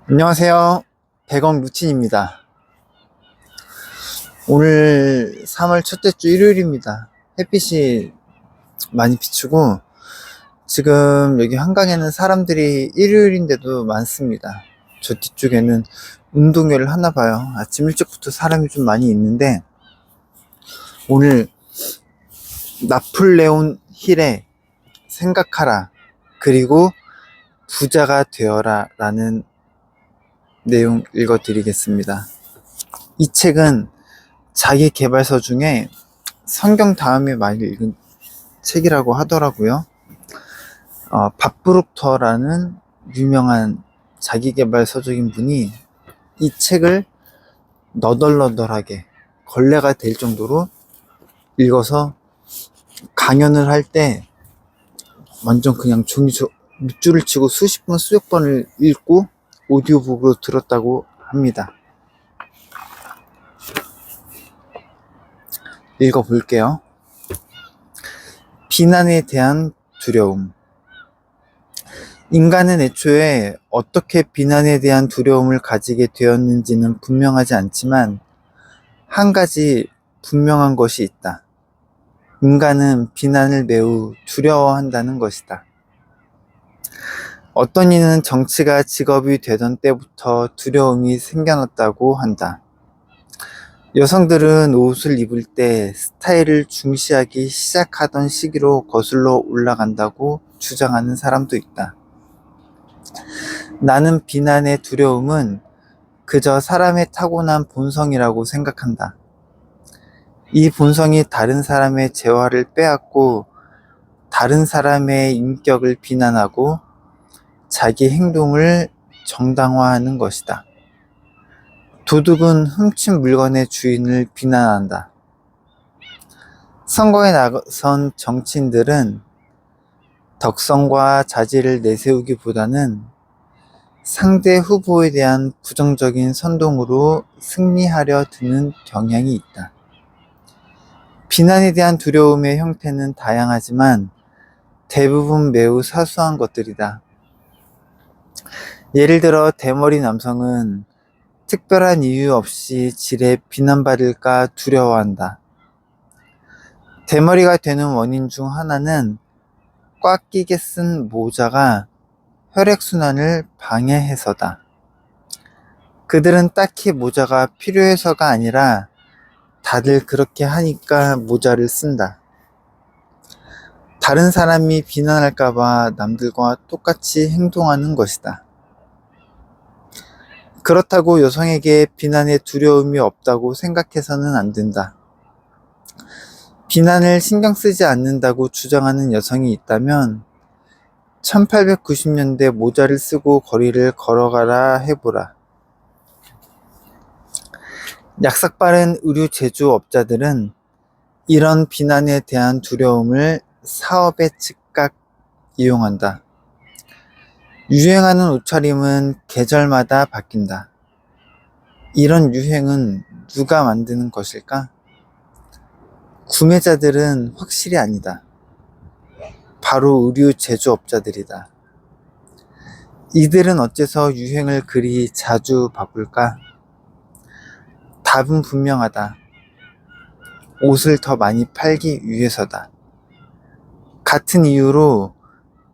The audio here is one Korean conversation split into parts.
안녕하세요. 백억 루틴입니다. 오늘 3월 첫째 주 일요일입니다. 햇빛이 많이 비추고 지금 여기 한강에는 사람들이 일요일인데도 많습니다. 저 뒤쪽에는 운동회를 하나 봐요. 아침 일찍부터 사람이 좀 많이 있는데 오늘 나폴레온 힐의 생각하라 그리고 부자가 되어라 라는 내용 읽어드리겠습니다. 이 책은 자기 개발서 중에 성경 다음에 많이 읽은 책이라고 하더라고요. 밥브룩터라는 유명한 자기개발서적인 분이 이 책을 너덜너덜하게 걸레가 될 정도로 읽어서 강연을 할 때 완전 그냥 밑줄을 치고 수십 번 수백 번을 읽고 오디오북으로 들었다고 합니다. 읽어볼게요. 비난에 대한 두려움. 인간은 애초에 어떻게 비난에 대한 두려움을 가지게 되었는지는 분명하지 않지만 한 가지 분명한 것이 있다. 인간은 비난을 매우 두려워한다는 것이다. 어떤 이는 정치가 직업이 되던 때부터 두려움이 생겨났다고 한다. 여성들은 옷을 입을 때 스타일을 중시하기 시작하던 시기로 거슬러 올라간다고 주장하는 사람도 있다. 나는 비난의 두려움은 그저 사람의 타고난 본성이라고 생각한다. 이 본성이 다른 사람의 재화를 빼앗고 다른 사람의 인격을 비난하고 자기 행동을 정당화하는 것이다. 도둑은 훔친 물건의 주인을 비난한다. 선거에 나선 정치인들은 덕성과 자질을 내세우기보다는 상대 후보에 대한 부정적인 선동으로 승리하려 드는 경향이 있다. 비난에 대한 두려움의 형태는 다양하지만 대부분 매우 사소한 것들이다. 예를 들어 대머리 남성은 특별한 이유 없이 지레 비난받을까 두려워한다. 대머리가 되는 원인 중 하나는 꽉 끼게 쓴 모자가 혈액순환을 방해해서다. 그들은 딱히 모자가 필요해서가 아니라 다들 그렇게 하니까 모자를 쓴다. 다른 사람이 비난할까봐 남들과 똑같이 행동하는 것이다. 그렇다고 여성에게 비난의 두려움이 없다고 생각해서는 안 된다. 비난을 신경 쓰지 않는다고 주장하는 여성이 있다면 1890년대 모자를 쓰고 거리를 걸어가라 해보라. 약삭 빠른 의류 제조업자들은 이런 비난에 대한 두려움을 사업에 즉각 이용한다. 유행하는 옷차림은 계절마다 바뀐다. 이런 유행은 누가 만드는 것일까? 구매자들은 확실히 아니다. 바로 의류 제조업자들이다. 이들은 어째서 유행을 그리 자주 바꿀까? 답은 분명하다. 옷을 더 많이 팔기 위해서다. 같은 이유로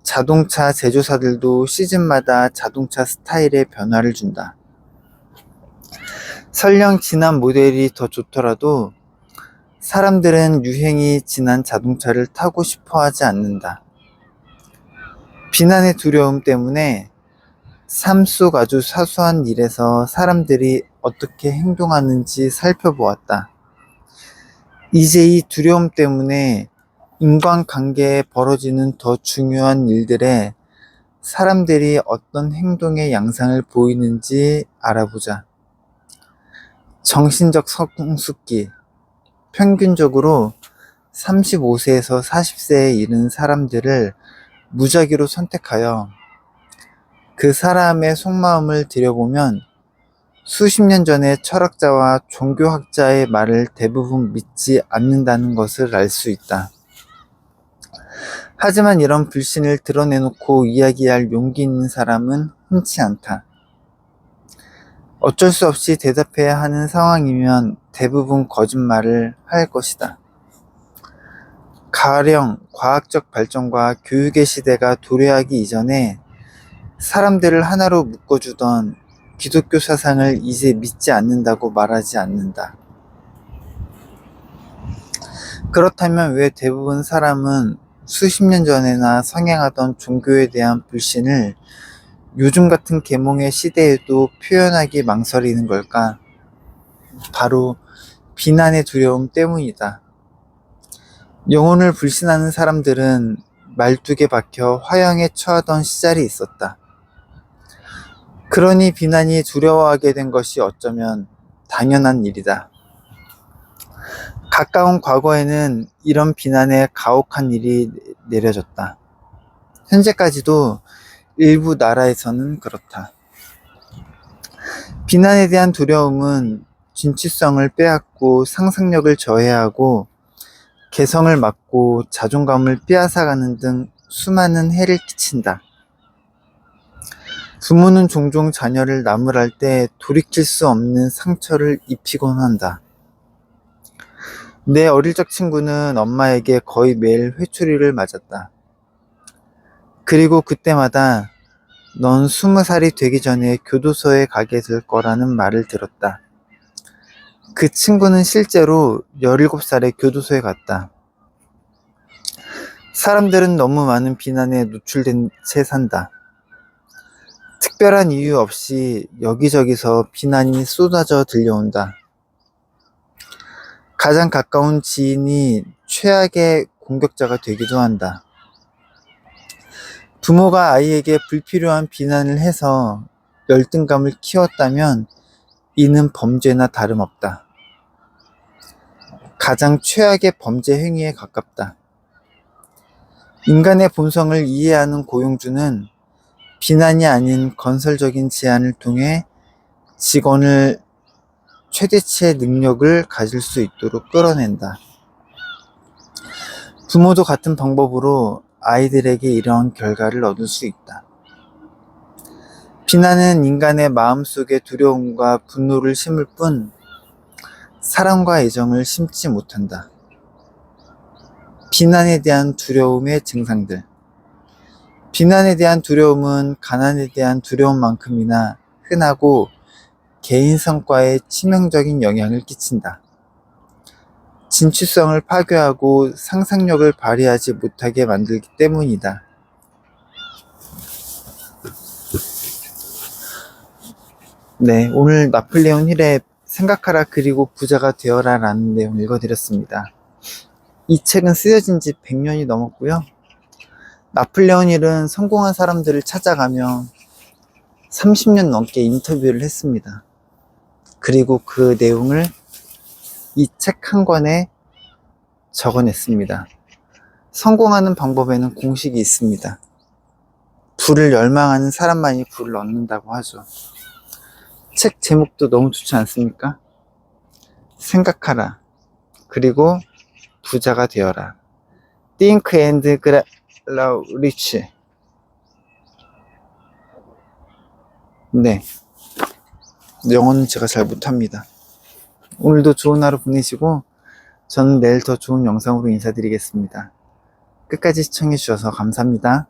자동차 제조사들도 시즌마다 자동차 스타일의 변화를 준다. 설령 지난 모델이 더 좋더라도 사람들은 유행이 지난 자동차를 타고 싶어 하지 않는다. 비난의 두려움 때문에 삶 속 아주 사소한 일에서 사람들이 어떻게 행동하는지 살펴보았다. 이제 이 두려움 때문에 인간관계에 벌어지는 더 중요한 일들에 사람들이 어떤 행동의 양상을 보이는지 알아보자. 정신적 성숙기. 평균적으로 35세에서 40세에 이른 사람들을 무작위로 선택하여 그 사람의 속마음을 들여보면 수십 년 전에 철학자와 종교학자의 말을 대부분 믿지 않는다는 것을 알 수 있다. 하지만 이런 불신을 드러내놓고 이야기할 용기 있는 사람은 흔치 않다. 어쩔 수 없이 대답해야 하는 상황이면 대부분 거짓말을 할 것이다. 가령 과학적 발전과 교육의 시대가 도래하기 이전에 사람들을 하나로 묶어주던 기독교 사상을 이제 믿지 않는다고 말하지 않는다. 그렇다면 왜 대부분 사람은 수십 년 전에나 성행하던 종교에 대한 불신을 요즘 같은 계몽의 시대에도 표현하기 망설이는 걸까? 바로 비난의 두려움 때문이다. 영혼을 불신하는 사람들은 말뚝에 박혀 화형에 처하던 시절이 있었다. 그러니 비난이 두려워하게 된 것이 어쩌면 당연한 일이다. 가까운 과거에는 이런 비난에 가혹한 일이 내려졌다. 현재까지도 일부 나라에서는 그렇다. 비난에 대한 두려움은 진취성을 빼앗고 상상력을 저해하고 개성을 막고 자존감을 빼앗아가는 등 수많은 해를 끼친다. 부모는 종종 자녀를 나무랄 때 돌이킬 수 없는 상처를 입히곤 한다. 내 어릴 적 친구는 엄마에게 거의 매일 회초리를 맞았다. 그리고 그때마다 넌 20살이 되기 전에 교도소에 가게 될 거라는 말을 들었다. 그 친구는 실제로 17살에 교도소에 갔다. 사람들은 너무 많은 비난에 노출된 채 산다. 특별한 이유 없이 여기저기서 비난이 쏟아져 들려온다. 가장 가까운 지인이 최악의 공격자가 되기도 한다. 부모가 아이에게 불필요한 비난을 해서 열등감을 키웠다면 이는 범죄나 다름없다. 가장 최악의 범죄 행위에 가깝다. 인간의 본성을 이해하는 고용주는 비난이 아닌 건설적인 제안을 통해 직원을 최대치의 능력을 가질 수 있도록 끌어낸다. 부모도 같은 방법으로 아이들에게 이러한 결과를 얻을 수 있다. 비난은 인간의 마음속에 두려움과 분노를 심을 뿐 사랑과 애정을 심지 못한다. 비난에 대한 두려움의 증상들. 비난에 대한 두려움은 가난에 대한 두려움만큼이나 흔하고 개인 성과에 치명적인 영향을 끼친다. 진취성을 파괴하고 상상력을 발휘하지 못하게 만들기 때문이다. 네, 오늘 나폴레옹 힐의 생각하라 그리고 부자가 되어라 라는 내용 읽어드렸습니다. 이 책은 쓰여진 지 100년이 넘었고요. 나폴레옹 힐은 성공한 사람들을 찾아가며 30년 넘게 인터뷰를 했습니다. 그리고 그 내용을 이 책 한 권에 적어냈습니다. 성공하는 방법에는 공식이 있습니다. 부를 열망하는 사람만이 부를 얻는다고 하죠. 책 제목도 너무 좋지 않습니까? 생각하라. 그리고 부자가 되어라. Think and grow rich. 네. 영어는 제가 잘 못합니다. 오늘도 좋은 하루 보내시고 저는 내일 더 좋은 영상으로 인사드리겠습니다. 끝까지 시청해주셔서 감사합니다.